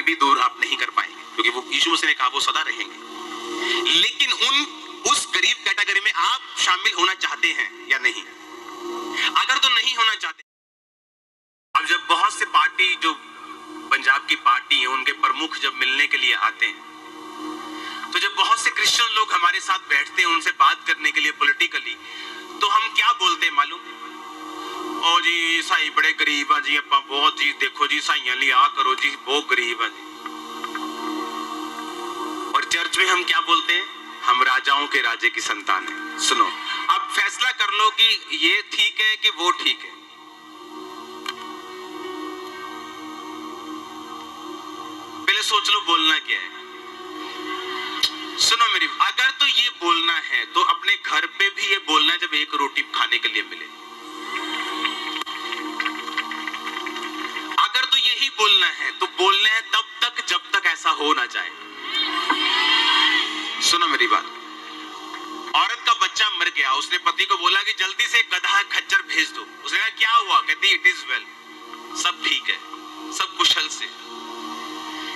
गरीबी दूर आप नहीं कर पाएंगे, क्योंकि वो यीशु मसीह ने कहा वो सदा रहेंगे। लेकिन उस गरीब कैटेगरी में आप शामिल होना चाहते हैं या नहीं? अगर तो नहीं होना चाहते, अब जब बहुत से पार्टी, जो पंजाब की पार्टी है, उनके प्रमुख जब मिलने के लिए आते हैं, तो जब बहुत से क्रिश्चियन लोग हमारे साथ बैठते हैं उनसे बात करने के लिए पॉलिटिकली, तो हम क्या बोलते हैं मालूम? ओ जी ईसाई बड़े गरीब हैं जी, अपा बहुत जी, देखो जी ईसाइयां लिए आ करो जी, बहुत गरीब हैं जी। और चर्च में हम क्या बोलते हैं? हम राजाओं के राजे की संतान है। सुनो, अब फैसला कर लो कि ये ठीक है कि वो ठीक है। पहले सोच लो बोलना क्या है। सुनो मेरी, अगर तो ये बोलना है तो अपने घर पे भी ये बोलना है जब एक रोटी खाने के लिए मिले। अगर तो यही बोलना है तो बोलना है तब तक जब तक ऐसा हो ना जाए। सुनो मेरी बात, औरत का बच्चा मर गया, उसने पति को बोला कि जल्दी से गधा खच्चर भेज दो। उसने कहा क्या हुआ? कहती इट इज वेल, सब ठीक है, सब कुशल से।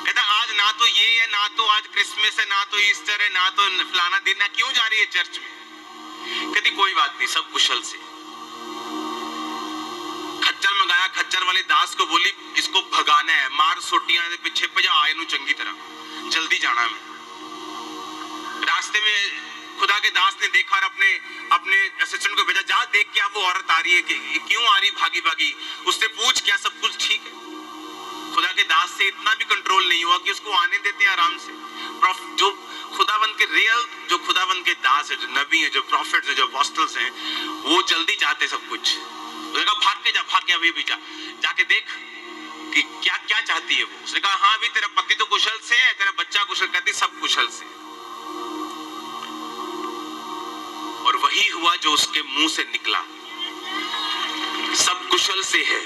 कहता आज ना तो ये है, ना तो आज क्रिसमस है, ना तो ईस्टर है, ना तो फलाना दिन है, क्यों जा रही है चर्च में? कहती कोई बात नहीं, सब कुशल से। खच्चर मंगाया, खच्चर वाले दास को बोली इसको भगाना है, मार सोटियां पीछे भजा आए नु चंगी तरह, जल्दी जाना है। रास्ते में खुदा के दास ने देखा और अपने असिस्टेंट को भेजा, जा देख क्या वो औरत आ रही है, कि क्यों आ रही भागी भागी, उससे पूछ क्या सब कुछ ठीक है। खुदा के दास से इतना भी कंट्रोल नहीं हुआ कि उसको आने देते हैं आराम से। जो खुदावंद के रियल, जो खुदावंद के दास है, जो नबी है, जो प्रॉफिट्स है, जो अपोस्टल्स हैं, वो जल्दी चाहते सब कुछ। उसने कहा भाग के जा, भाग के अभी जा, जाके देख कि क्या क्या चाहती है वो। उसने कहा हाँ अभी तेरा पति तो कुशल से है, तेरा बच्चा कुशल, कहती सब कुशल से। और वही हुआ जो उसके मुंह से निकला, सब कुशल से है,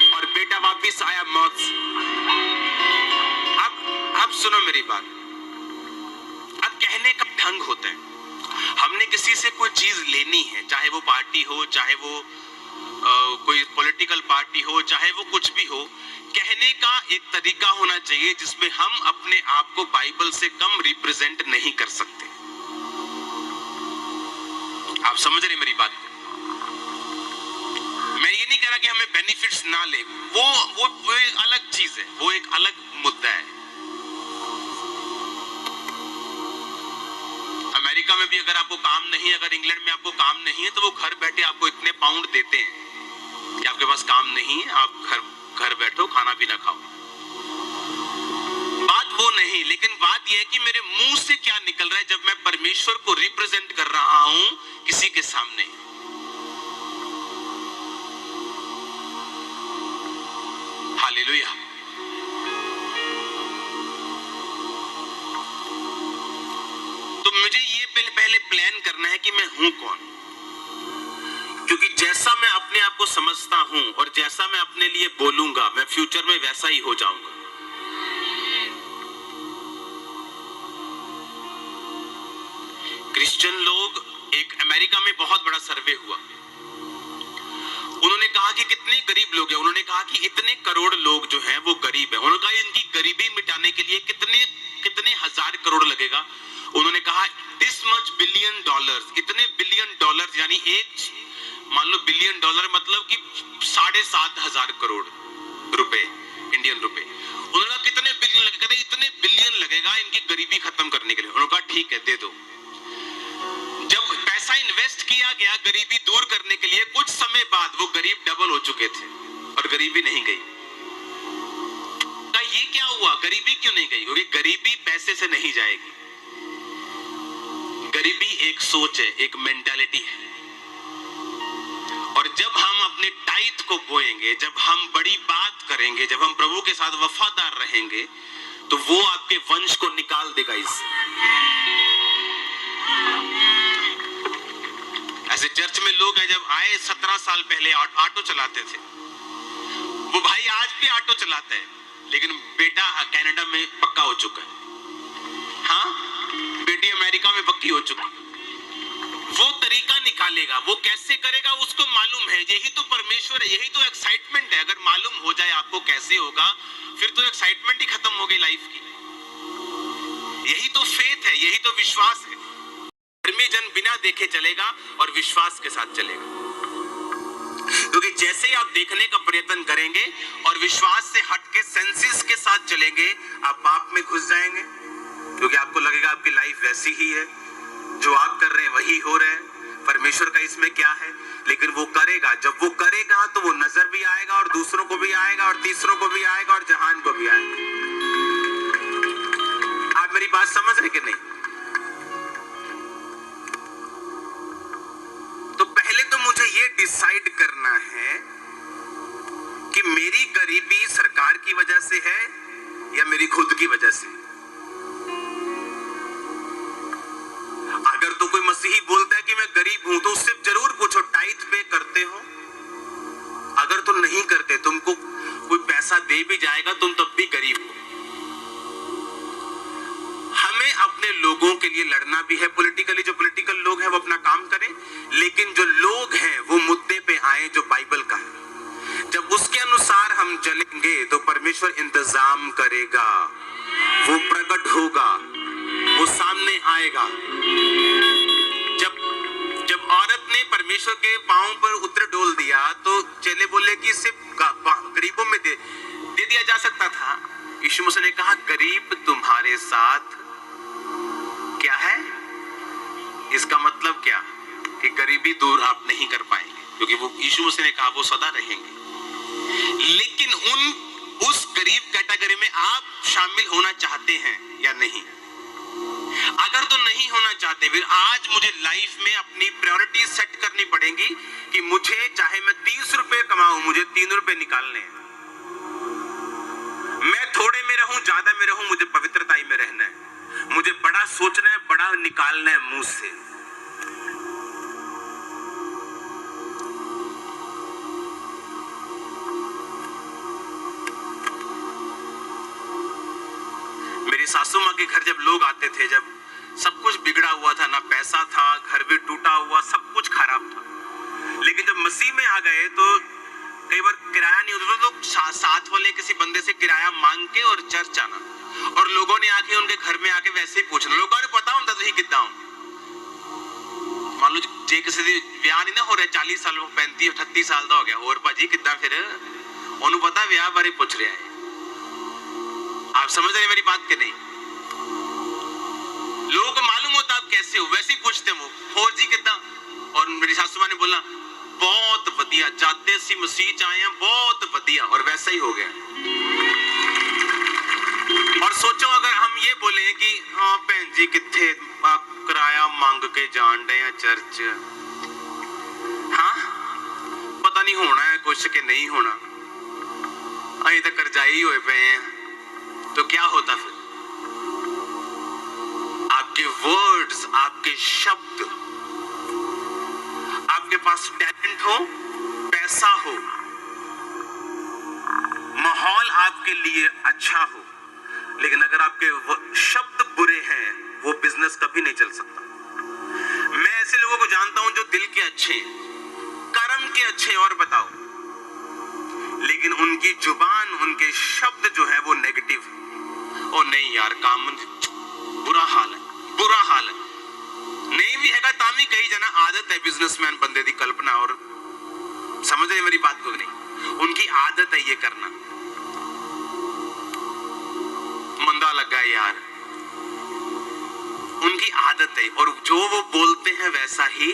और बेटा वापिस आया मौत से। अब सुनो मेरी बात, अब कहने का ढंग होता है। हमने किसी से कोई चीज लेनी है, चाहे वो पार्टी हो, चाहे वो कोई पॉलिटिकल पार्टी हो, चाहे वो कुछ भी हो, कहने का एक तरीका होना चाहिए जिसमें हम अपने आप को बाइबल से कम रिप्रेजेंट नहीं कर सकते। आप समझ रहे मेरी बात? मैं ये नहीं कह रहा कि हमें बेनिफिट्स ना ले, वो एक अलग चीज है, वो एक अलग मुद्दा है। अमेरिका में भी अगर आपको काम नहीं है, अगर इंग्लैंड में आपको काम नहीं है, तो वो घर बैठे आपको इतने पाउंड देते हैं कि आपके पास काम नहीं है, आप घर बैठो, खाना पीना खाओ। बात वो नहीं, लेकिन बात यह है कि मेरे मुंह से क्या निकल रहा है जब मैं परमेश्वर को रिप्रेजेंट कर रहा हूं किसी के सामने। हालेलुया। तो मुझे ये पहले प्लान करना है कि मैं हूं कौन, क्योंकि जैसा मैं अपने आप को समझता हूं और जैसा मैं अपने लिए बोलूंगा, मैं फ्यूचर में वैसा ही हो जाऊंगा। क्रिश्चियन लोग, एक अमेरिका में बहुत बड़ा सर्वे हुआ, उन्होंने कहा कि कितने गरीब लोग हैं, उन्होंने कहा कि इतने करोड़ लोग जो हैं वो गरीब हैं। उन्होंने कहा इनकी गरीबी मिटाने के लिए कितने हजार करोड़ लगेगा। उन्होंने कहा दिस मच बिलियन डॉलर्स, इतने बिलियन डॉलर्स, यानी एक मान लो बिलियन डॉलर मतलब कि 7,500 करोड़ रुपए, इंडियन रुपए। उन्होंने कहा कितने बिलियन लगेगा? इतने बिलियन लगेगा इनकी गरीबी खत्म करने के लिए। उन्होंने कहा ठीक है दे दो। जब पैसा इन्वेस्ट किया गया गरीबी दूर करने के लिए, कुछ समय बाद वो गरीब डबल हो चुके थे और गरीबी नहीं गई। ये क्या हुआ? गरीबी क्यों नहीं गई? क्योंकि गरीबी पैसे से नहीं जाएगी। गरीबी एक सोच है, एक मेंटालिटी है। और जब हम अपने टाइट को बोएंगे, जब हम बड़ी बात करेंगे, जब हम प्रभु के साथ वफादार रहेंगे, तो वो आपके वंश को निकाल देगा इससे। ऐसे चर्च में लोग हैं, जब आए 17 साल पहले ऑटो चलाते थे, वो भाई आज भी ऑटो चलाता है, लेकिन बेटा कनाडा में पक्का हो चुका है, हाँ बेटी अमेरिका में पक्की हो चुकी। वो तरीका निकालेगा, वो कैसे करेगा उसको मालूम है। यही तो परमेश्वर है, यही तो एक्साइटमेंट है। अगर मालूम हो जाए आपको कैसे होगा, फिर तो एक्साइटमेंट ही खत्म हो गई लाइफ की। यही तो फेथ है, यही तो विश्वास है। धर्मी जन बिना देखे चलेगा और विश्वास के साथ चलेगा, क्योंकि जैसे ही आप देखने का प्रयत्न करेंगे और विश्वास से हटके सेंसेस के साथ चलेंगे, आप पाप में घुस जाएंगे, क्योंकि आपको लगेगा आपकी लाइफ वैसी ही है, जो आप कर रहे हैं वही हो रहा है, परमेश्वर का इसमें क्या है। लेकिन वो करेगा, जब वो करेगा तो वो नजर भी आएगा और दूसरों को भी आएगा और तीसरों को भी आएगा और जहान को भी आएगा। आप मेरी बात समझ रहे कि नहीं? तो पहले तो मुझे ये डिसाइड करना है कि मेरी गरीबी सरकार की वजह से है या मेरी खुद की वजह से। अगर तो कोई मसीही बोलता है कि मैं गरीब हूं, तो उससे जरूर पूछो टाइथ पे करते हो? अगर तुम नहीं करते, तुमको कोई पैसा दे भी जाएगा, तुम तब भी गरीब हो। हमें अपने लोगों के लिए लड़ना भी है पॉलिटिकली। जो पॉलिटिकल लोग हैं वो अपना काम करें, लेकिन जो लोग हैं वो मुद्दे पे आए जो बाइबल का है। जब उसके अनुसार हम चलेंगे तो परमेश्वर इंतजाम करेगा, वो प्रकट होगा, वो सामने आएगा। जब औरत ने परमेश्वर के पांव पर उतर डोल दिया तो चेले बोले कि इसे गरीबों में दे दिया जा सकता था। यीशु मसीह ने कहा, गरीब तुम्हारे साथ क्या है? इसका मतलब क्या कि गरीबी दूर आप नहीं कर पाएंगे, क्योंकि वो यीशु मसीह ने कहा वो सदा रहेंगे। लेकिन उस गरीब कैटेगरी में आप शामिल होना चाहते हैं या नहीं? अगर तो नहीं होना चाहते, फिर आज मुझे लाइफ में अपनी प्रायोरिटी सेट करनी पड़ेगी कि मुझे चाहे मैं 30 रुपए कमाऊं, मुझे 3 रुपए निकालने हैं। मैं थोड़े में रहूं, ज्यादा में रहूं, मुझे पवित्रताई में रहना है। मुझे बड़ा सोचना है, बड़ा निकालना है मुंह से। मेरी सासू माँ के घर जब लोग आते थे, जब सब कुछ बिगड़ा हुआ था, ना पैसा था, घर भी टूटा हुआ, सब कुछ खराब था, लेकिन जब मसीह में आ गए तो कई बार किराया नहीं होता तो साथ वाले किसी बंदे से किराया मांग के और चर्च आना, और लोगों ने आके उनके घर में आके वैसे ही पूछना। लोगों ने पता होता तुम कितना हो। मान लो जे किसी दी ब्याह नहीं ना हो रहा, 40 साल 35-38 साल का हो गया, और भाजी कितना, फिर उन्होंने पता ब्याह बारे पूछ रहा है। आप समझ रहे मेरी बात के नहीं? लोगों को मालूम होता आप कैसे हो, वैसे ही पूछते हो, और जी कितना। और मेरी सासू माँ ने बोला बहुत वधिया, जाते सी मसीह च आए हैं, बहुत वधिया, और वैसा ही हो गया। और सोचो अगर हम ये बोले कि हाँ भैन जी किथे किराया मांग के जान रहे हैं चर्च, हाँ पता नहीं होना है कुछ के नहीं होना, अभी तक करजाई हुए पे हैं, तो क्या होता फिर? आपके वर्ड्स, आपके शब्द, आपके पास टैलेंट हो, पैसा हो, माहौल आपके लिए अच्छा हो, लेकिन अगर आपके शब्द बुरे हैं, वो बिजनेस कभी नहीं चल सकता। मैं ऐसे लोगों को जानता हूं जो दिल के अच्छे हैं, कर्म के अच्छे, और बताओ, लेकिन उनकी जुबान, उनके शब्द जो है वो नेगेटिव है। ओ नहीं यार, काम बुरा हाल है, बुरा हाल है, नहीं भी हैगा तामी कही जाना, आदत है बिजनेसमैन बंदे दी कल्पना। और समझ रहे मेरी बात को नहीं? उनकी आदत है ये करना। मंदा लगा यार, उनकी आदत है, और जो वो बोलते हैं वैसा ही